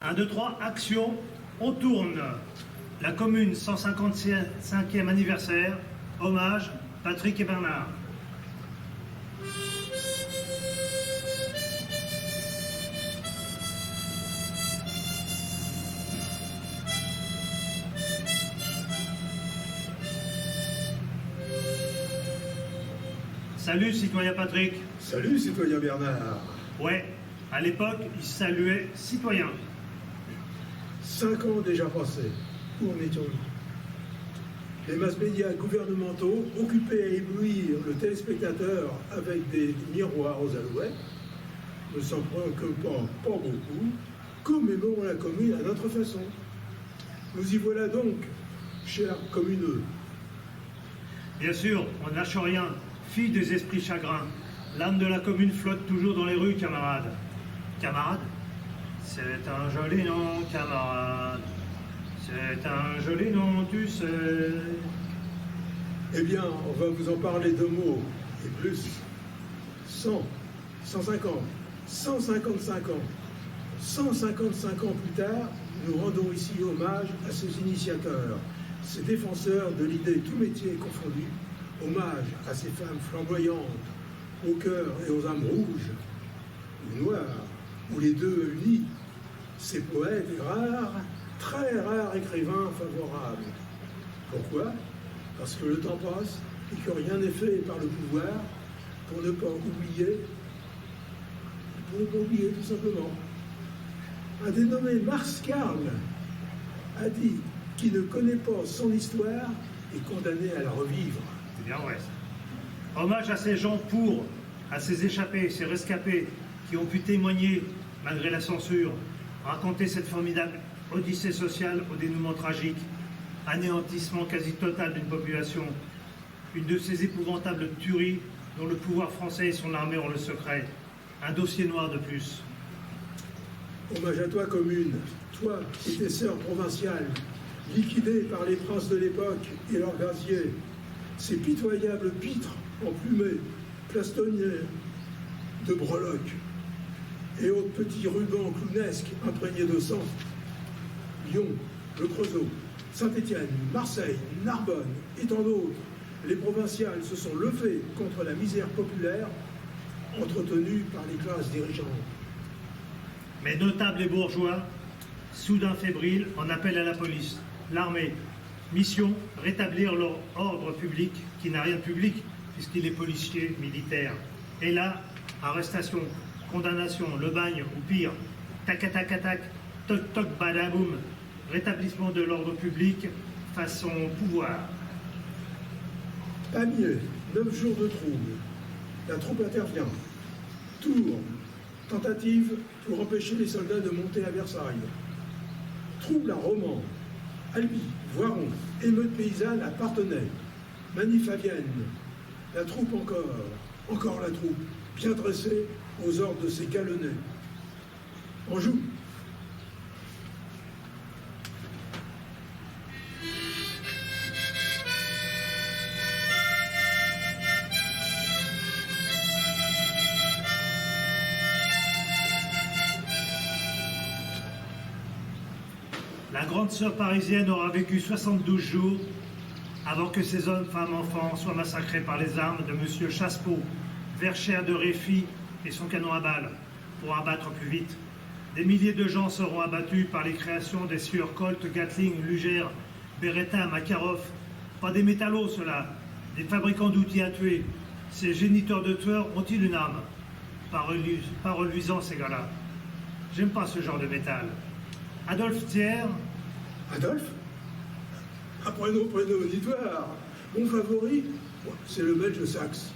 1, 2, 3, action, on tourne. La commune 155e anniversaire, hommage, Patrick et Bernard. Salut citoyen Patrick. Salut citoyen Bernard. Ouais, à l'époque, il saluait citoyen. 5 ans déjà passés. Où en étions-nous? Les masses médias gouvernementaux, occupés à éblouir le téléspectateur avec des miroirs aux alouettes, ne s'en préoccupant pas beaucoup, commémorons la commune à notre façon. Nous y voilà donc, chers communeux. Bien sûr, on ne lâche rien, fille des esprits chagrins. L'âme de la commune flotte toujours dans les rues, camarades. Camarades? C'est un joli nom, camarade. C'est un joli nom, tu sais. Eh bien, on va vous en parler 2 mots, et plus. 100, 150, 155 ans. 155 ans plus tard, nous rendons ici hommage à ces initiateurs, ces défenseurs de l'idée tout métier confondu, hommage à ces femmes flamboyantes, au cœur et aux âmes rouges, ou noires, ou les deux unis, ces poètes rares, très rares écrivains favorables. Pourquoi? Parce que le temps passe et que rien n'est fait par le pouvoir pour ne pas oublier, tout simplement. Un dénommé Mars Karl a dit qui ne connaît pas son histoire est condamné à la revivre. C'est bien vrai. Hommage à ces gens pour, à ces échappés, ces rescapés qui ont pu témoigner, malgré la censure, raconter cette formidable odyssée sociale au dénouement tragique, anéantissement quasi total d'une population, une de ces épouvantables tueries dont le pouvoir français et son armée ont le secret, un dossier noir de plus. Hommage à toi, commune, toi et tes sœurs provinciales, liquidées par les princes de l'époque et leurs gaziers, ces pitoyables pitres emplumés, plastonnés de breloques et autres petits rubans clownesques imprégnés de sang. Lyon, Le Creusot, Saint-Étienne, Marseille, Narbonne et tant d'autres, les provinciales se sont levées contre la misère populaire entretenue par les classes dirigeantes. Mais notables et bourgeois, soudain fébriles, en appellent à la police, l'armée. Mission, rétablir leur ordre public, qui n'a rien de public, puisqu'il est policier, militaire. Et là, arrestation, condamnation, le bagne, ou pire, tac-tac-tac, toc-toc, badaboum, rétablissement de l'ordre public façon pouvoir. Pamiers, 9 jours de trouble. La troupe intervient. Tours, tentative pour empêcher les soldats de monter à Versailles. Trouble à Romans. Albi, Voiron, émeute paysanne à Parthenay. Manif à Vienne. La troupe encore la troupe, bien dressée aux ordres de ses galonnets. Anjou. La grande sœur parisienne aura vécu 72 jours avant que ces hommes, femmes, enfants soient massacrés par les armes de M. Chassepeau, Verchères de Réfy et son canon à balles, pour abattre plus vite. Des milliers de gens seront abattus par les créations des sieurs Colt, Gatling, Luger, Beretta, Makarov. Pas des métallos, ceux-là, des fabricants d'outils à tuer. Ces géniteurs de tueurs ont-ils une âme? Pas reluisant, ces gars-là. J'aime pas ce genre de métal. Adolphe Thiers. Adolphe? Après nos prémonitoires, mon favori, c'est le Belge Saxe,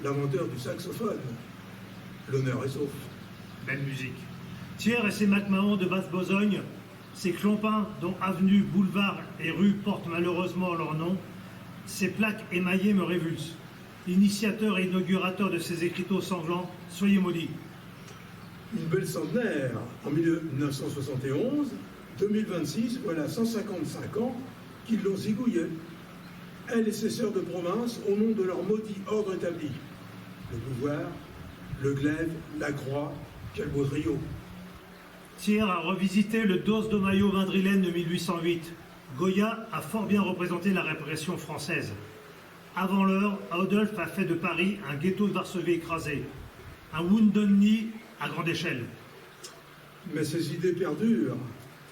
l'inventeur du saxophone. L'honneur est sauf. Belle musique. Thiers et ses MacMahon de Basse-Besogne, ces clompins dont avenue, boulevard et rue portent malheureusement leur nom, ces plaques émaillées me révulsent. Initiateur et inaugurateur de ces écriteaux sanglants, soyez maudits. Une belle centenaire, en 1971, 2026, voilà 155 ans qu'ils l'ont zigouillé. Elle et ses sœurs de province, au nom de leur maudit ordre établi. Le pouvoir, le glaive, la croix, quel beau trio. Thiers a revisité le Dos de Mayo madrilène de 1808. Goya a fort bien représenté la répression française. Avant l'heure, Adolphe a fait de Paris un ghetto de Varsovie écrasé, un Wounded Knee à grande échelle. Mais ces idées perdurent.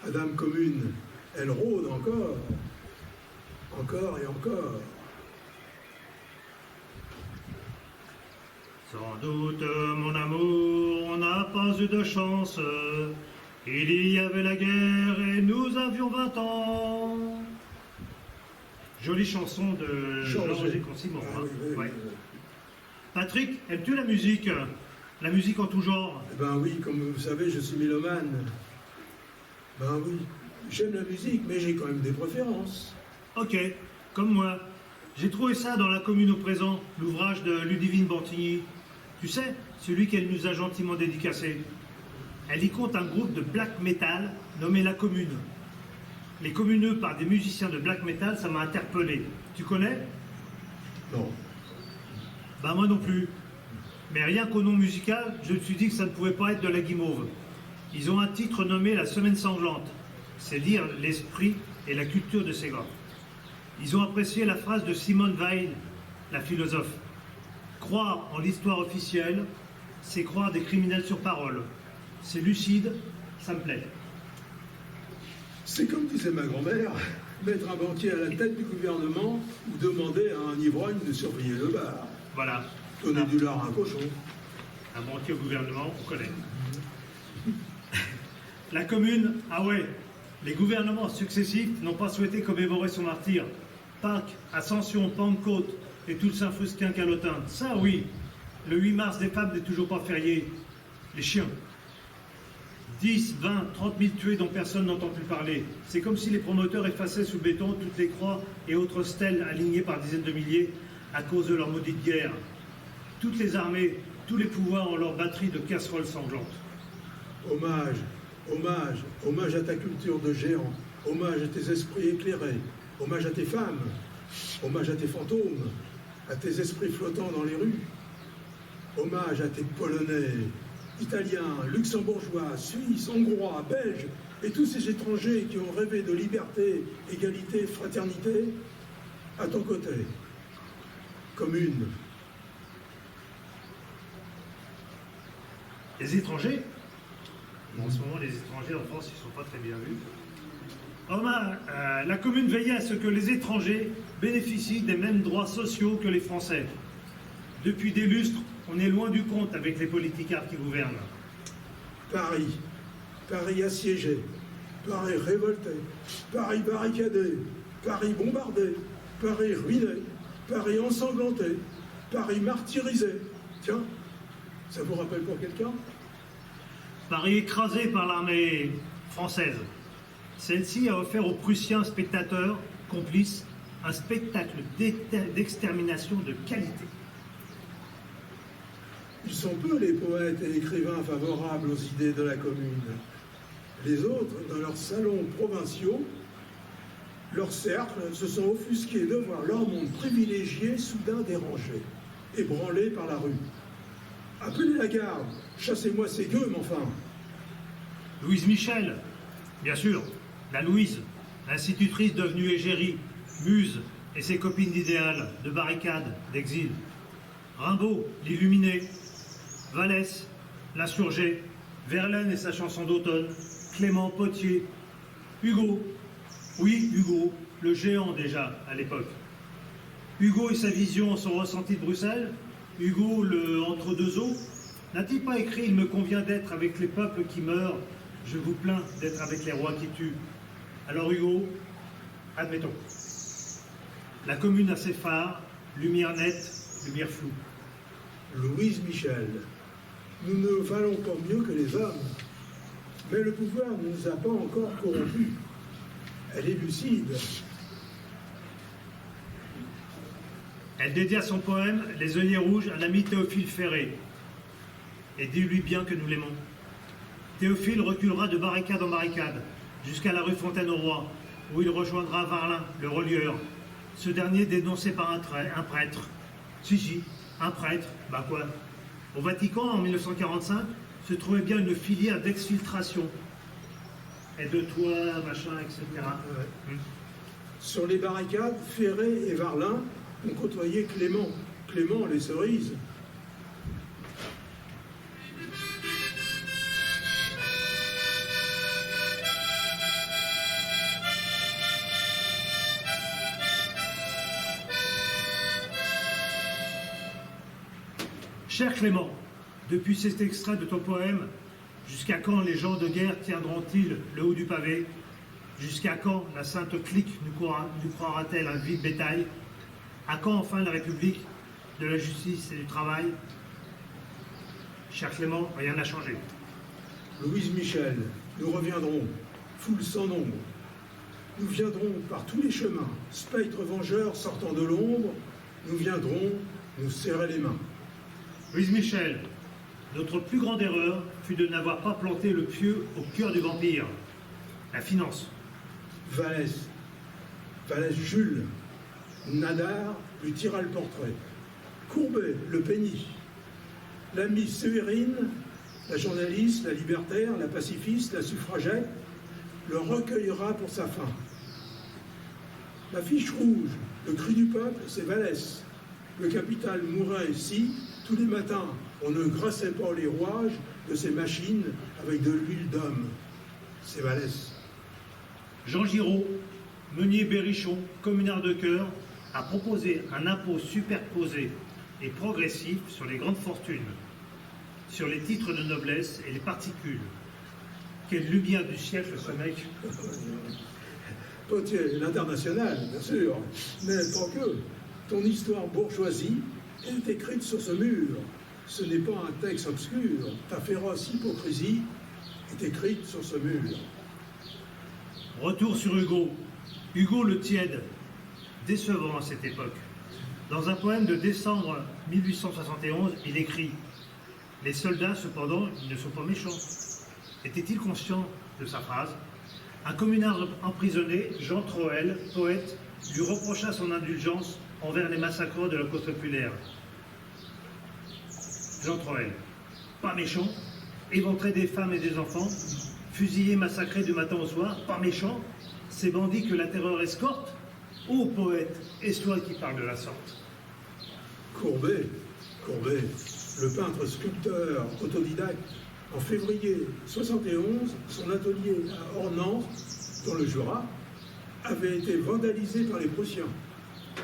Madame Commune, elles rôdent encore. Encore et encore. Sans doute, mon amour, on n'a pas eu de chance. Il y avait la guerre et nous avions 20 ans. Jolie chanson de Georges Consimon. Ah, oui. Patrick, aimes-tu la musique? La musique en tout genre? Eh ben oui, comme vous savez, je suis mélomane. Ben oui, j'aime la musique, mais j'ai quand même des préférences. Ok, comme moi. J'ai trouvé ça dans La Commune au présent, l'ouvrage de Ludivine Bantigny. Tu sais, celui qu'elle nous a gentiment dédicacé. Elle y compte un groupe de black metal nommé La Commune. Les communeux par des musiciens de black metal, ça m'a interpellé. Tu connais? Non. Ben moi non plus. Mais rien qu'au nom musical, je me suis dit que ça ne pouvait pas être de la guimauve. Ils ont un titre nommé La Semaine Sanglante. C'est dire l'esprit et la culture de ces gars. Ils ont apprécié la phrase de Simone Weil, la philosophe. Croire en l'histoire officielle, c'est croire des criminels sur parole. C'est lucide, ça me plaît. C'est comme disait ma grand-mère, mettre un banquier à la tête du gouvernement ou demander à un ivrogne de surveiller le bar. Voilà. Donner du lard à un cochon. Un banquier au gouvernement, on connaît. La Commune, ah ouais, les gouvernements successifs n'ont pas souhaité commémorer son martyr. Pâques, Ascension, Pentecôte et tout le Saint-Frusquin calotin. Ça oui, le 8 mars des femmes n'est toujours pas férié. Les chiens. 10, 20, 30 000 tués dont personne n'entend plus parler. C'est comme si les promoteurs effaçaient sous béton toutes les croix et autres stèles alignées par dizaines de milliers à cause de leur maudite guerre. Toutes les armées, tous les pouvoirs ont leur batterie de casseroles sanglantes. Hommage, hommage, hommage à ta culture de géant, hommage à tes esprits éclairés, hommage à tes femmes, hommage à tes fantômes, à tes esprits flottants dans les rues, hommage à tes Polonais, Italiens, Luxembourgeois, Suisses, Hongrois, Belges et tous ces étrangers qui ont rêvé de liberté, égalité, fraternité, à ton côté, Commune. Les étrangers, en ce moment, les étrangers en France, ils ne sont pas très bien vus. La Commune veillait à ce que les étrangers bénéficient des mêmes droits sociaux que les Français. Depuis des lustres, on est loin du compte avec les politicards qui gouvernent. Paris assiégé, Paris révolté, Paris barricadé, Paris bombardé, Paris ruiné, Paris ensanglanté, Paris martyrisé. Tiens, ça vous rappelle pour quelqu'un? Paris écrasé par l'armée française. Celle-ci a offert aux Prussiens spectateurs, complices, un spectacle d'extermination de qualité. Ils sont peu les poètes et écrivains favorables aux idées de la Commune. Les autres, dans leurs salons provinciaux, leurs cercles se sont offusqués de voir leur monde privilégié soudain dérangé, ébranlé par la rue. Appelez la garde, chassez-moi ces gueux, enfin. Louise Michel, bien sûr, la Louise, institutrice devenue égérie, muse et ses copines d'idéal, de barricades, d'exil. Rimbaud, l'illuminé. Vallès, l'insurgé. Verlaine et sa chanson d'automne. Clément Potier. Hugo, oui, Hugo, le géant déjà à l'époque. Hugo et sa vision sont ressentis de Bruxelles. Hugo, le entre-deux-eaux. N'a-t-il pas écrit « Il me convient d'être avec les peuples qui meurent, je vous plains d'être avec les rois qui tuent ». Alors Hugo, admettons. La Commune a ses phares, lumière nette, lumière floue. Louise Michel, nous ne valons pas mieux que les hommes, mais le pouvoir ne nous a pas encore corrompus. Elle est lucide. Elle dédia son poème « Les œillets rouges » à l'ami Théophile Ferré. Et dis-lui bien que nous l'aimons. Théophile reculera de barricade en barricade, jusqu'à la rue Fontaine-au-Roi, où il rejoindra Varlin, le relieur. Ce dernier dénoncé par un prêtre. Si, un prêtre, quoi. Au Vatican, en 1945, se trouvait bien une filière d'exfiltration, aide-toi, machin, etc. Sur les barricades, Ferré et Varlin ont côtoyé Clément. Clément, les cerises. Cher Clément, depuis cet extrait de ton poème, jusqu'à quand les gens de guerre tiendront-ils le haut du pavé? Jusqu'à quand la sainte clique nous croira-t-elle un vil bétail? À quand enfin la République de la justice et du travail? Cher Clément, rien n'a changé. Louise Michel, nous reviendrons, foule sans nombre. Nous viendrons par tous les chemins, spectres vengeurs sortant de l'ombre, nous viendrons nous serrer les mains. Louise Michel, notre plus grande erreur fut de n'avoir pas planté le pieu au cœur du vampire, la finance. Vallès Jules, Nadar lui tira le portrait. Courbet, le pénit. L'amie Sévérine, la journaliste, la libertaire, la pacifiste, la suffragette, le recueillera pour sa fin. La fiche rouge, le cri du peuple, c'est Vallès. Le capital mourait si, tous les matins, on ne graissait pas les rouages de ces machines avec de l'huile d'homme. C'est Vallès. Jean Giraud, meunier berrichon, communard de cœur, a proposé un impôt superposé et progressif sur les grandes fortunes, sur les titres de noblesse et les particules. Quelle lumière du siècle, ce mec! Potier, l'international, bien sûr, mais pas que. Ton histoire bourgeoisie est écrite sur ce mur. Ce n'est pas un texte obscur. Ta féroce hypocrisie est écrite sur ce mur. Retour sur Hugo. Hugo le tiède, décevant à cette époque. Dans un poème de décembre 1871, il écrit « Les soldats, cependant, ils ne sont pas méchants ». Était-il conscient de sa phrase? Un communard emprisonné, Jean Troel, poète, lui reprocha son indulgence envers les massacreurs de la cause populaire. Jean Troel, pas méchant, éventrer des femmes et des enfants, fusillés, massacrés du matin au soir, pas méchant, ces bandits que la terreur escorte? Ô poète, est-ce toi qui parles de la sorte? Courbet, le peintre sculpteur autodidacte, en février 71, son atelier à Ornans, dans le Jura, avait été vandalisé par les Prussiens.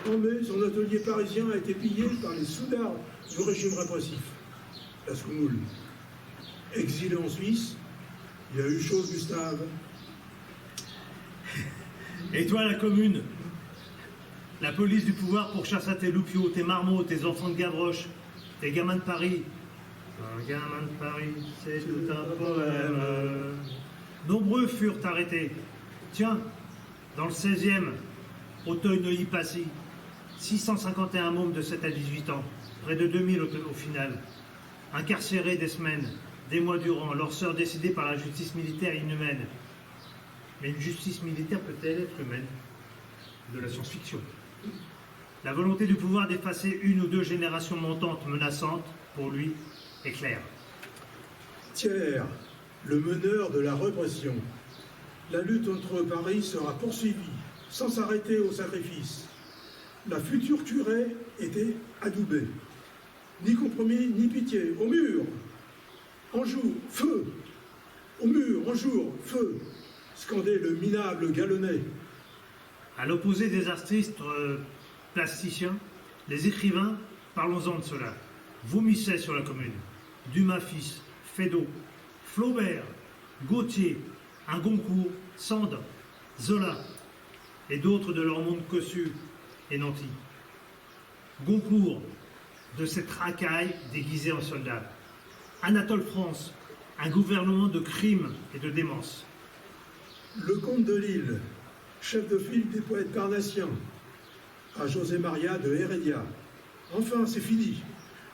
En mai, son atelier parisien a été pillé par les soudards du régime répressif, la Soumoule. Exilé en Suisse, il y a eu chose, Gustave. Et toi, la commune? La police du pouvoir pourchasse à tes loupiaux, tes marmots, tes enfants de Gavroche, tes gamins de Paris. Un gamin de Paris, c'est tout un poème. Nombreux furent arrêtés. Tiens, dans le 16e, Auteuil-Neuilly-Passy, 651 mômes de 7 à 18 ans, près de 2000 au final, incarcérés des semaines, des mois durant, leurs sœurs décidées par la justice militaire inhumaine. Mais une justice militaire peut-elle être humaine? De la science-fiction. La volonté du pouvoir d'effacer une ou deux générations montantes menaçantes, pour lui, est claire. Thiers, le meneur de la répression. La lutte contre Paris sera poursuivie, sans s'arrêter au sacrifice. La future curée était adoubée. Ni compromis, ni pitié. Au mur, en jour, feu. Au mur, en jour, feu. Scandait le minable Galonnais. À l'opposé des artistes plasticiens, les écrivains, parlons-en de cela, vomissaient sur la commune. Dumas fils, Feydeau, Flaubert, Gautier, un Goncourt, Sand, Zola et d'autres de leur monde cossu et nanti. Goncourt, de cette racaille déguisée en soldat. Anatole France, un gouvernement de crimes et de démence. Le comte de Lille, chef de file des poètes parnassiens, à José Maria de Heredia. Enfin, c'est fini.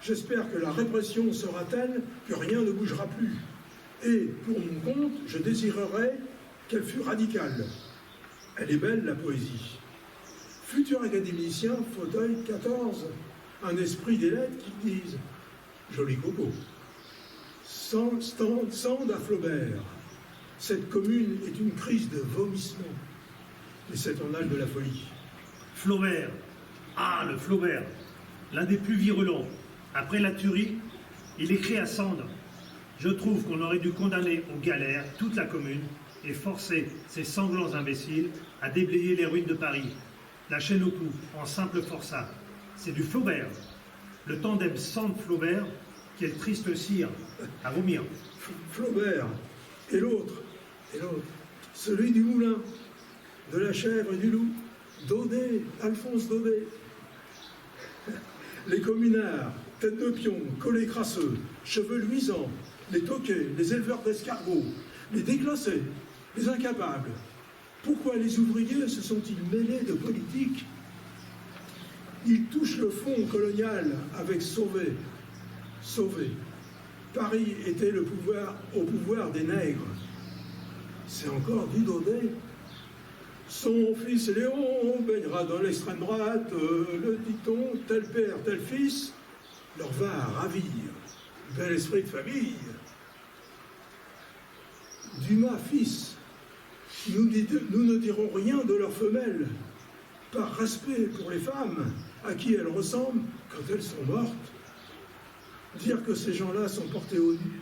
J'espère que la répression sera telle que rien ne bougera plus. Et, pour mon compte, je désirerais qu'elle fût radicale. Elle est belle, la poésie. Futur académicien, fauteuil 14, un esprit des lettres qui disent « Joli coco ». Sand à Flaubert. Cette commune est une crise de vomissement. Et c'est en âge de la folie. Flaubert. Ah, le Flaubert. L'un des plus virulents. Après la tuerie, il écrit à Sand. Je trouve qu'on aurait dû condamner aux galères toute la commune et forcer ces sanglants imbéciles à déblayer les ruines de Paris. La chaîne au cou, en simple forçat. C'est du Flaubert. Le tandem Sand-Flaubert, qui est le triste cire, à vomir. Flaubert. Et l'autre, celui du moulin, de la chèvre et du loup, Daudet, Alphonse Daudet. Les communards, têtes de pion, collets crasseux, cheveux luisants, les toquets, les éleveurs d'escargots, les déclassés, les incapables. Pourquoi les ouvriers se sont-ils mêlés de politique? Ils touchent le fond colonial avec Sauvé. Sauvé. Paris était au pouvoir des nègres. C'est encore du Daudet. Son fils Léon baignera dans l'extrême droite, le dit-on, tel père, tel fils, leur va ravir. Bel esprit de famille. Dumas fils, nous ne dirons rien de leurs femelles, par respect pour les femmes à qui elles ressemblent quand elles sont mortes. Dire que ces gens-là sont portés au nu,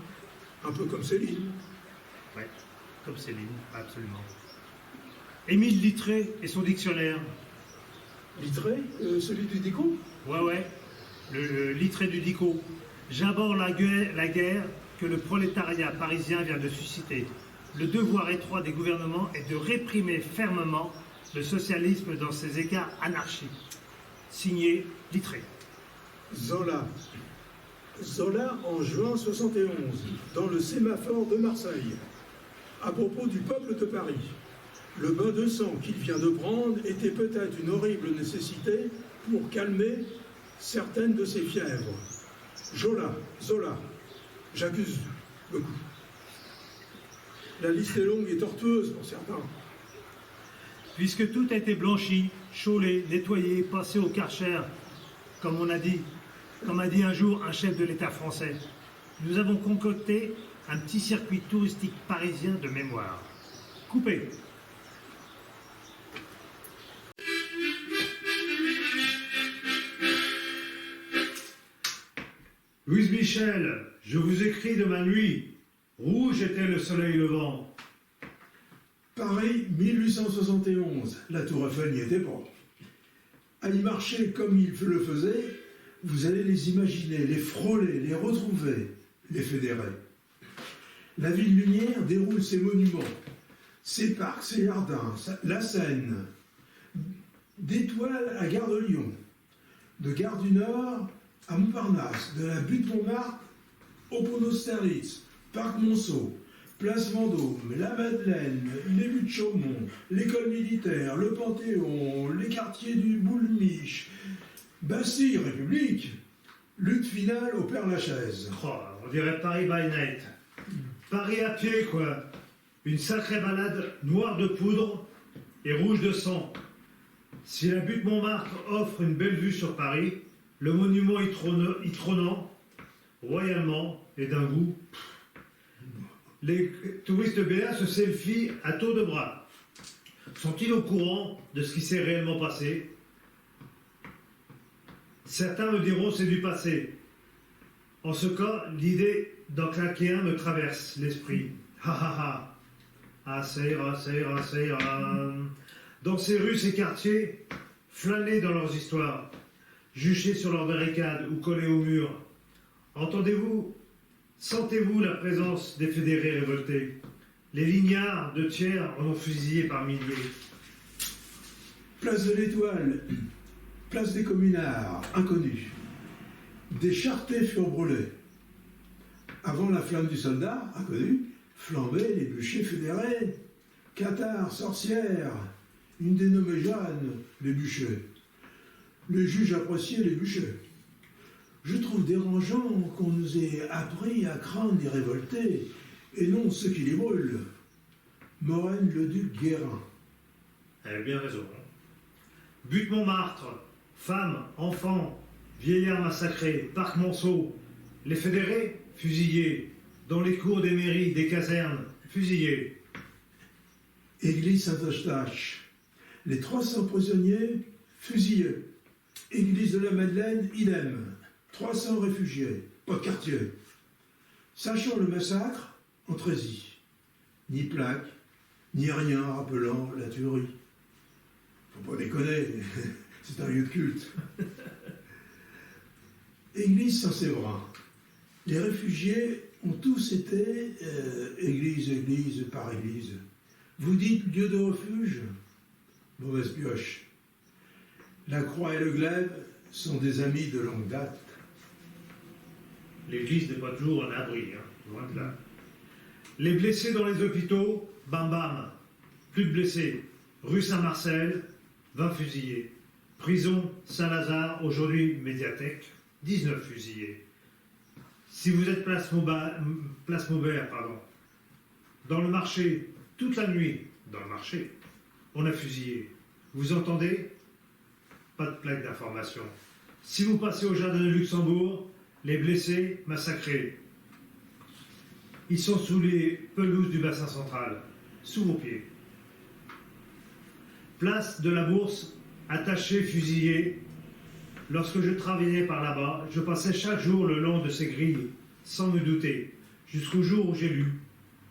un peu comme Céline. Ouais, comme Céline, absolument. Émile Littré et son dictionnaire. Littré, celui du Dico? Ouais, le Littré du Dico. J'aborde la guerre que le prolétariat parisien vient de susciter. Le devoir étroit des gouvernements est de réprimer fermement le socialisme dans ses écarts anarchiques. Signé Littré. Zola. Zola en juin 71, dans le sémaphore de Marseille, à propos du peuple de Paris. Le bain de sang qu'il vient de prendre était peut-être une horrible nécessité pour calmer certaines de ses fièvres. Zola, j'accuse le coup. La liste est longue et tortueuse pour certains. Puisque tout a été blanchi, chaulé, nettoyé, passé au Karcher, comme a dit un jour un chef de l'État français, nous avons concocté un petit circuit touristique parisien de mémoire. Coupé. Louise Michel, je vous écris de ma nuit. Rouge était le soleil levant. Paris, 1871. La Tour Eiffel n'y était pas. À y marcher comme il le faisait, vous allez les imaginer, les frôler, les retrouver, les fédérer. La ville lumière déroule ses monuments, ses parcs, ses jardins, la Seine, d'Étoile à Gare de Lyon, de Gare du Nord à Montparnasse, de la butte Montmartre au pont d'Austerlitz, Parc Monceau, Place Vendôme, la Madeleine, les buttes Chaumont, l'école militaire, le Panthéon, les quartiers du Boulmiche, Bastille, République, lutte finale au Père-Lachaise. Oh, on dirait Paris by night. Paris à pied, quoi. Une sacrée balade noire de poudre et rouge de sang. Si la butte Montmartre offre une belle vue sur Paris, le monument y trônant, royalement et d'un goût, les touristes béats se selfient à tour de bras. Sont-ils au courant de ce qui s'est réellement passé? Certains me diront c'est du passé. En ce cas, l'idée d'en claquer un me traverse l'esprit. Ha ha ha. Ah, ça ira, ça ira, ça ira. Dans ces rues, ces quartiers, flânez dans leurs histoires, juchés sur leurs barricades ou collés au mur. Entendez-vous, sentez-vous la présence des fédérés révoltés? Les lignards de Thiers en ont fusillé par milliers. Place de l'Étoile, place des communards, inconnus. Des charretés furent brûlés. Avant la flamme du soldat, inconnu, flambaient les bûchers fédérés. Cathares, sorcières, une dénommée Jeanne, les bûchers. Les juges appréciaient les bûchers. Je trouve dérangeant qu'on nous ait appris à craindre les révoltés, et non ceux qui les brûlent. Morène le duc Guérin. Elle a bien raison. Butte Montmartre, femmes, enfants, vieillards massacrés, parc Monceau, les fédérés, fusillés, dans les cours des mairies, des casernes, fusillés. Église Saint-Eustache, les 300 prisonniers fusillés. Église de la Madeleine, idem. 300 réfugiés, pas de quartier. Sachant le massacre, en Trésie. Ni plaque, ni rien rappelant la tuerie. Faut pas déconner, c'est un lieu de culte. Église Saint-Séverin. Les réfugiés ont tous été église par église. Vous dites lieu de refuge? Mauvaise pioche. La Croix et le Glaive sont des amis de longue date. L'église n'est pas toujours un abri, hein, loin de là. Les blessés dans les hôpitaux, bam bam. Plus de blessés. Rue Saint-Marcel, 20 fusillés. Prison Saint-Lazare, aujourd'hui médiathèque, 19 fusillés. Si vous êtes place Maubert, dans le marché, toute la nuit, dans le marché, on a fusillé. Vous entendez? Pas de plaque d'information. Si vous passez au jardin de Luxembourg, les blessés massacrés. Ils sont sous les pelouses du bassin central, sous vos pieds. Place de la Bourse, attachés, fusillés. Lorsque je travaillais par là-bas, je passais chaque jour le long de ces grilles, sans me douter, jusqu'au jour où j'ai lu.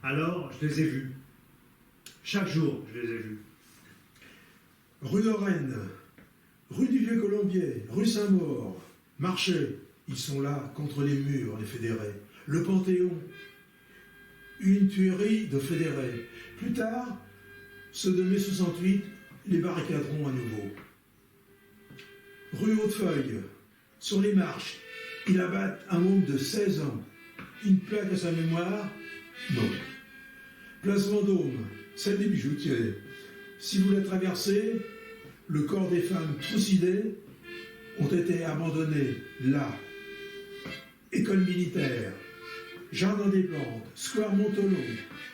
Alors, je les ai vus. Chaque jour, je les ai vus. Rue Lorraine, rue du Vieux-Colombier, rue Saint-Maur, marché, ils sont là, contre les murs, les fédérés. Le Panthéon, une tuerie de fédérés. Plus tard, ceux de mai 68 les barricaderont à nouveau. Rue Hautefeuille, sur les marches, il abattent un homme de 16 ans. Une plaque à sa mémoire? Non. Place Vendôme, celle des bijoutiers. Si vous la traversez, le corps des femmes trucidées ont été abandonnés là. École militaire, Jardin des Plantes, Square Montolon,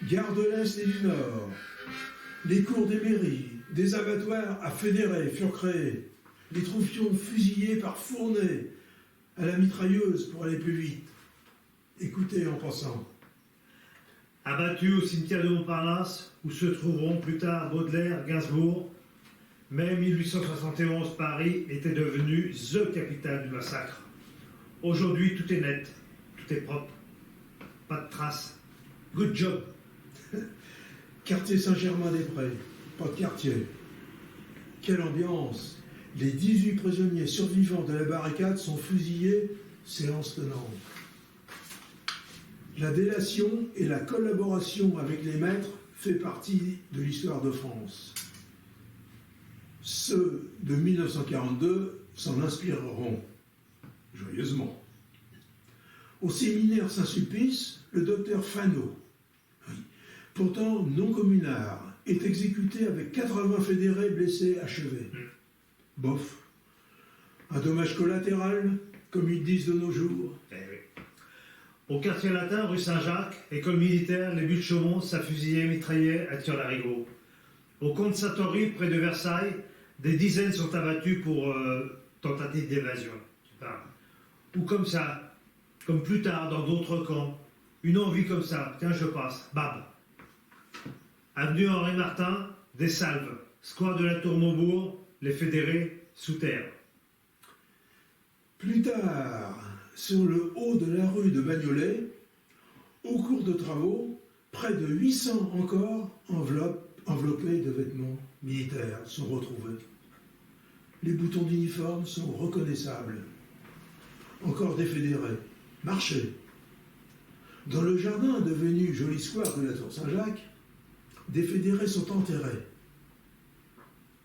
Gare de l'Est et du Nord. Les cours des mairies, des abattoirs à fédérer furent créés. Les troufions fusillés par Fournet à la mitrailleuse pour aller plus vite. Écoutez en passant. Abattus au cimetière de Montparnasse, où se trouveront plus tard Baudelaire, Gainsbourg, mai 1871, Paris était devenu THE capitale du massacre. Aujourd'hui, tout est net, tout est propre, pas de traces. Good job. Quartier Saint-Germain-des-Prés, pas de quartier. Quelle ambiance! Les 18 prisonniers survivants de la barricade sont fusillés, séance tenante. La délation et la collaboration avec les maîtres fait partie de l'histoire de France. Ceux de 1942 s'en inspireront, joyeusement. Au séminaire Saint-Sulpice, le docteur Fano, pourtant non communard, est exécuté avec 80 fédérés blessés achevés. Bof. Un dommage collatéral, comme ils disent de nos jours. Eh oui. Au quartier latin, rue Saint-Jacques, école militaire, les buts de Chaumont, ça fusillait, mitraillait, à Tir-Larigot. Au comte Satori, près de Versailles, des dizaines sont abattus pour tentative d'évasion. Ou comme ça, comme plus tard dans d'autres camps, une envie comme ça, tiens je passe, bam. Avenue Henri Martin, des salves. Square de la Tour Maubourg, les fédérés sous terre. Plus tard, sur le haut de la rue de Bagnolet, au cours de travaux, près de 800 encore enveloppés de vêtements militaires sont retrouvés. Les boutons d'uniforme sont reconnaissables. Encore des fédérés. Marché. Dans le jardin devenu joli square de la Tour Saint-Jacques, des fédérés sont enterrés.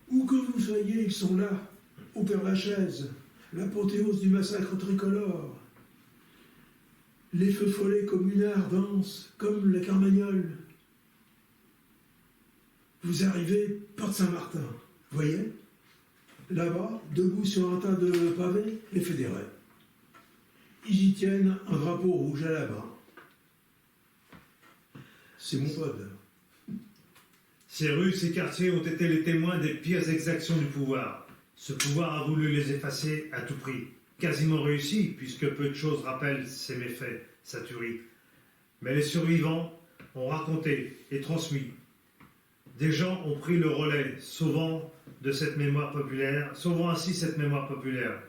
Où que vous soyez, ils sont là, au Père-Lachaise, l'apothéose du massacre tricolore. Les feux follets communards dansent comme la Carmagnole. Vous arrivez, porte Saint-Martin, voyez? Là-bas, debout sur un tas de pavés, les fédérés. Ils y tiennent un drapeau rouge à la main. C'est mon pote. Ces rues, ces quartiers ont été les témoins des pires exactions du pouvoir. Ce pouvoir a voulu les effacer à tout prix. Quasiment réussi, puisque peu de choses rappellent ces méfaits, sa tuerie. Mais les survivants ont raconté et transmis. des gens ont pris le relais, sauvant ainsi cette mémoire populaire,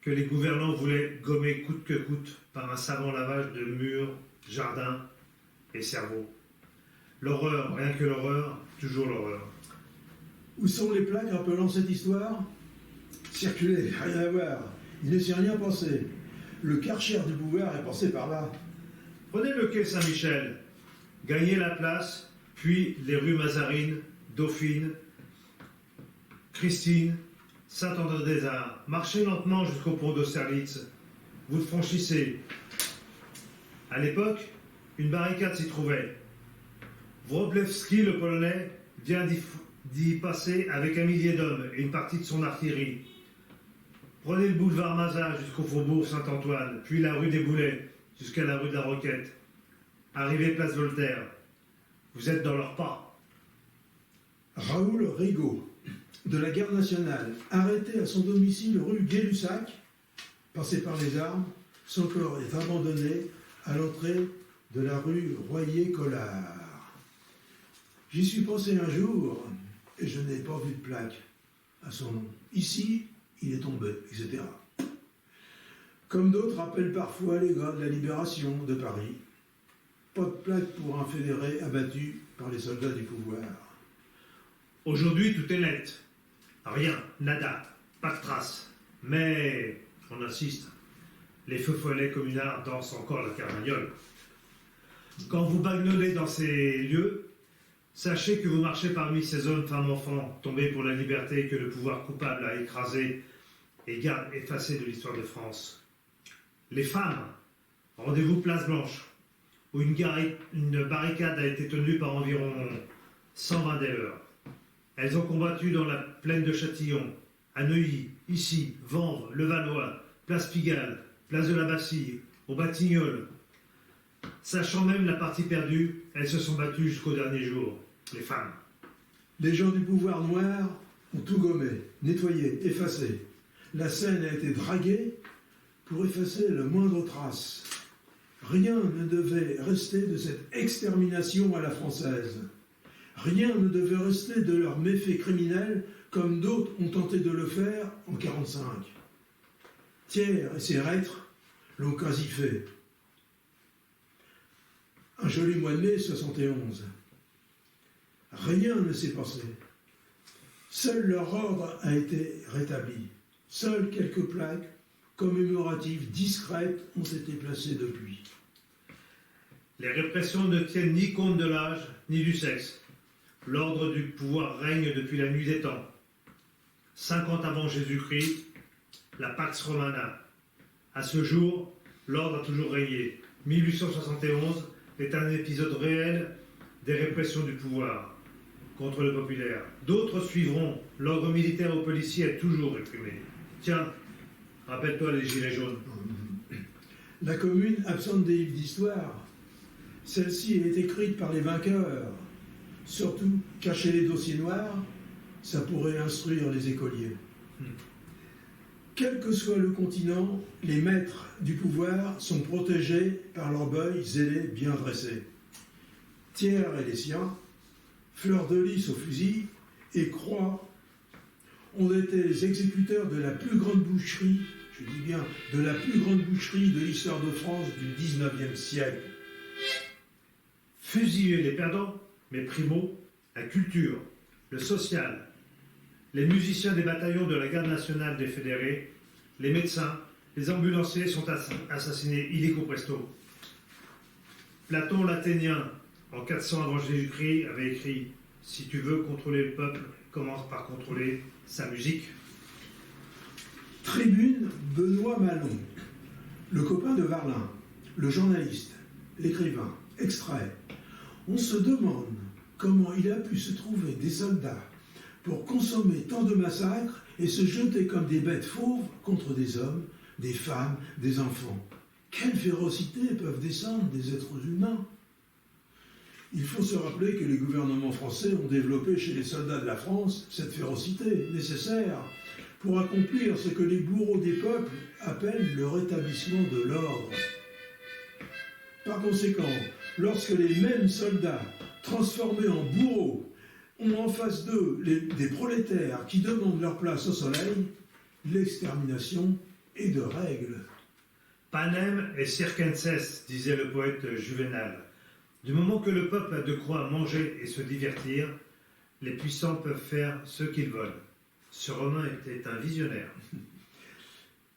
que les gouvernants voulaient gommer coûte que coûte par un savant lavage de murs, jardins et cerveaux. L'horreur, rien que l'horreur, toujours l'horreur. Où sont les plaques rappelant cette histoire? Circulez, rien à voir. Il ne s'est rien passé. Le Karcher du pouvoir est passé par là. Prenez le quai Saint-Michel, gagnez la place, puis les rues Mazarine, Dauphine, Christine, Saint-André-des-Arts. Marchez lentement jusqu'au pont d'Austerlitz. Vous le franchissez. À l'époque, une barricade s'y trouvait. Wroblewski, le Polonais, vient d'y passer avec un millier d'hommes et une partie de son artillerie. Prenez le boulevard Mazas jusqu'au faubourg Saint-Antoine, puis la rue des Boulets jusqu'à la rue de la Roquette. Arrivez place Voltaire. Vous êtes dans leur pas. Raoul Rigaud, de la garde nationale, arrêté à son domicile rue Gay-Lussac, passé par les armes, son corps est abandonné à l'entrée de la rue Royer-Collard. J'y suis passé un jour et je n'ai pas vu de plaque à son nom. Ici, il est tombé, etc. Comme d'autres rappellent parfois les gars de la Libération de Paris. Pas de plaque pour un fédéré abattu par les soldats du pouvoir. Aujourd'hui, tout est net. Rien, nada, pas de traces. Mais, on insiste, les feux follets communards dansent encore la carmagnole. Quand vous bagnolez dans ces lieux, sachez que vous marchez parmi ces hommes, femmes, enfants, tombés pour la liberté que le pouvoir coupable a écrasé et garde effacé de l'histoire de France. Les femmes, rendez-vous place Blanche, où une barricade a été tenue par environ 120 des leurs. Elles ont combattu dans la plaine de Châtillon, à Neuilly, ici, Vanves, Levallois, place Pigalle, place de la Bastille, au Batignolles. Sachant même la partie perdue, elles se sont battues jusqu'au dernier jour, les femmes. Les gens du pouvoir noir ont tout gommé, nettoyé, effacé. La Seine a été draguée pour effacer la moindre trace. Rien ne devait rester de cette extermination à la française. Rien ne devait rester de leurs méfaits criminels comme d'autres ont tenté de le faire en 1945. Thiers et ses reîtres l'ont quasi fait. Un joli mois de mai 71. Rien ne s'est passé. Seul leur ordre a été rétabli. Seules quelques plaques commémoratives discrètes ont été placées depuis. Les répressions ne tiennent ni compte de l'âge ni du sexe. L'ordre du pouvoir règne depuis la nuit des temps. 50 avant Jésus-Christ, la Pax Romana. À ce jour, l'ordre a toujours régné. 1871 est un épisode réel des répressions du pouvoir contre le populaire. D'autres suivront. L'ordre militaire ou policier est toujours réprimé. Tiens, rappelle-toi les gilets jaunes. La commune absente des livres d'histoire. Celle-ci est écrite par les vainqueurs. Surtout, cacher les dossiers noirs, ça pourrait instruire les écoliers. Quel que soit le continent, les maîtres du pouvoir sont protégés par l'orgueil zélé bien dressé. Thiers et les siens, Fleur de Lys au fusil et Croix ont été les exécuteurs de la plus grande boucherie, je dis bien, de la plus grande boucherie de l'histoire de France du XIXe siècle. Fusiller les perdants, mais primo, la culture, le social, les musiciens des bataillons de la garde nationale des fédérés, les médecins, les ambulanciers sont assassinés illico presto. Platon l'Athénien, en 400 avant Jésus-Christ, avait écrit « Si tu veux contrôler le peuple, commence par contrôler sa musique ». Tribune Benoît Malon, le copain de Varlin, le journaliste, l'écrivain, extrait. On se demande comment il a pu se trouver des soldats pour consommer tant de massacres et se jeter comme des bêtes fauves contre des hommes, des femmes, des enfants. Quelle férocité peuvent descendre des êtres humains? Il faut se rappeler que les gouvernements français ont développé chez les soldats de la France cette férocité nécessaire pour accomplir ce que les bourreaux des peuples appellent le rétablissement de l'ordre. Par conséquent, lorsque les mêmes soldats transformés en bourreaux, ont en face d'eux des prolétaires qui demandent leur place au soleil, l'extermination est de règle. Panem et circenses, disait le poète Juvénal. Du moment que le peuple a de quoi manger et se divertir, les puissants peuvent faire ce qu'ils veulent. Ce Romain était un visionnaire.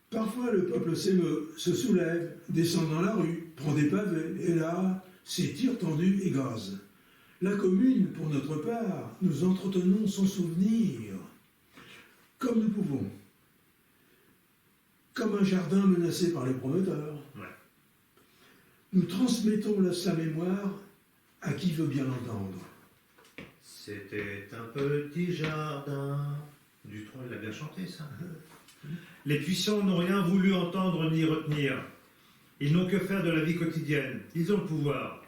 Parfois, le peuple s'émeut, se soulève, descend dans la rue, prend des pavés, et là, c'est tir tendu et gaz. La commune, pour notre part, nous entretenons son souvenir, comme nous pouvons. Comme un jardin menacé par les promoteurs. Ouais. Nous transmettons sa mémoire à qui veut bien l'entendre. C'était un petit jardin. Dutronc, il a bien chanté, ça. Les puissants n'ont rien voulu entendre ni retenir. Ils n'ont que faire de la vie quotidienne. Ils ont le pouvoir.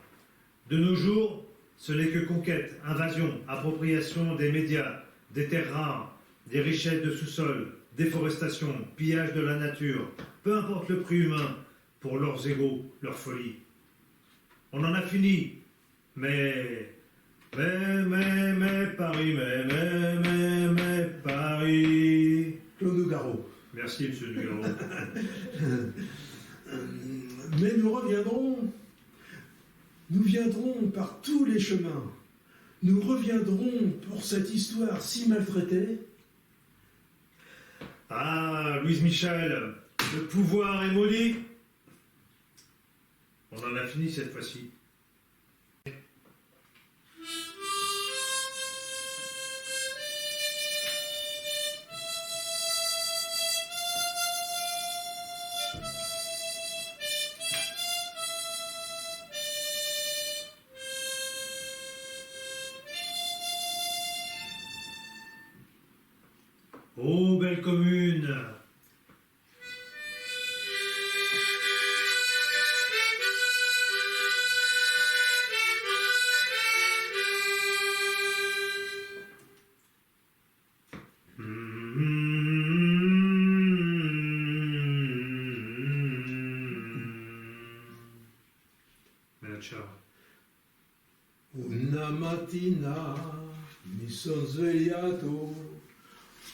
De nos jours, ce n'est que conquête, invasion, appropriation des médias, des terres rares, des richesses de sous-sol, déforestation, pillage de la nature, peu importe le prix humain, pour leurs égaux, leur folie. On en a fini, mais Paris, mais Paris. Claude Nougaro. Merci, monsieur Nougaro. Mais nous viendrons par tous les chemins. Nous reviendrons pour cette histoire si maltraitée. Ah, Louise Michel, le pouvoir est maudit. On en a fini cette fois-ci. Ô belle commune! Bella ciao. Una mattina mi son svegliato.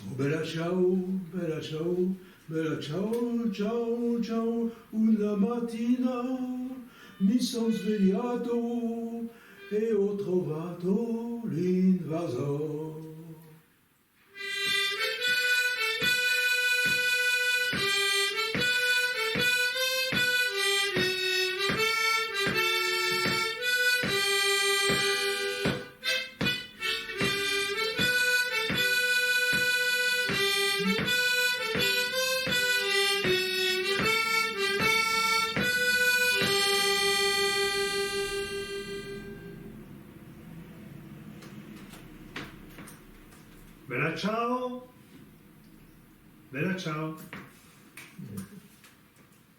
Oh, bella ciao, bella ciao, bella ciao, ciao, ciao. Una mattina mi son svegliato e ho trovato l'invasor. Bella ciao. Bella ciao.